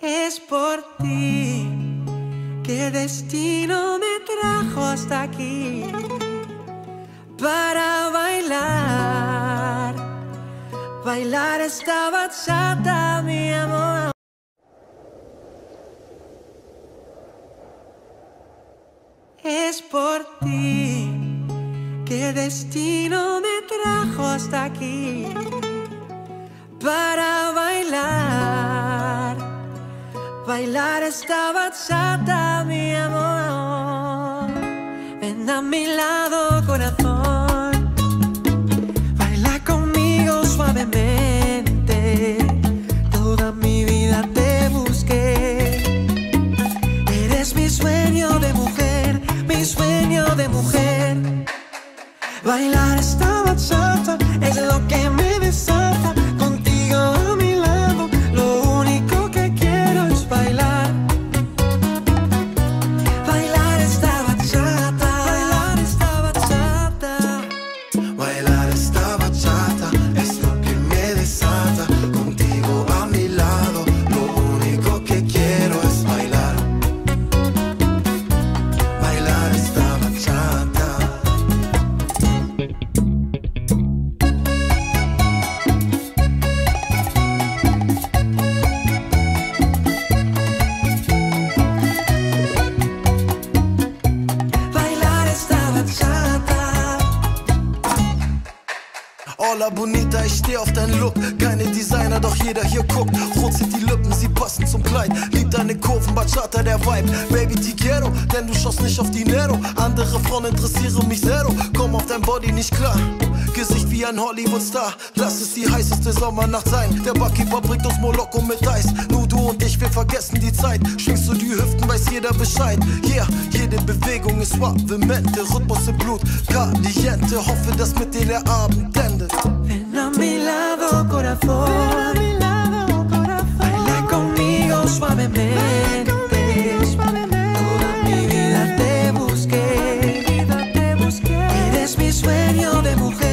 Es por ti que el destino me trajo hasta aquí para bailar, bailar esta bachata, mi amor. Es por ti que el destino me trajo hasta aquí para bailar, bailar esta bachata, mi amor. Ven a mi lado, corazón, baila conmigo suavemente. Toda mi vida te busqué. Eres mi sueño de mujer, mi sueño de mujer. Bailar esta bachata es lo que me desata. Contigo a mi lado, lo único que quiero es bailar. Bailar esta bachata, bailar esta bachata. Bailar esta bachata es lo que me desata. Contigo a mi lado, lo único que quiero es bailar. Bailar esta bachata. Bailar esta bachata. Hola Bonita, ich steh auf deinen Look. Keine Designer, doch jeder hier guckt. Rot sind die Lippen, sie passen zum Kleid. Lieb deine Kurven, Bachata, der Vibe. Baby, te quiero, denn du schaust nicht auf Dinero. Andere Frauen interessieren mich zero. Komm auf dein Body nicht klar. Gesicht wie ein Hollywood-Star. Lass es die heißeste Sommernacht sein. Der Barkeeper bringt uns Moloko mit Eis. Nur du und ich, wir vergessen die Zeit. Schwingst du die Hüften, weiß jeder Bescheid. Yeah, jede Bewegung ist suavemente. Rhythmus im Blut, caliente. Hoffe, dass mit dir der Abend endet. Ven a mi lado, corazón, baila conmigo suavemente. Toda mi vida te busqué. Eres mi sueño de mujer.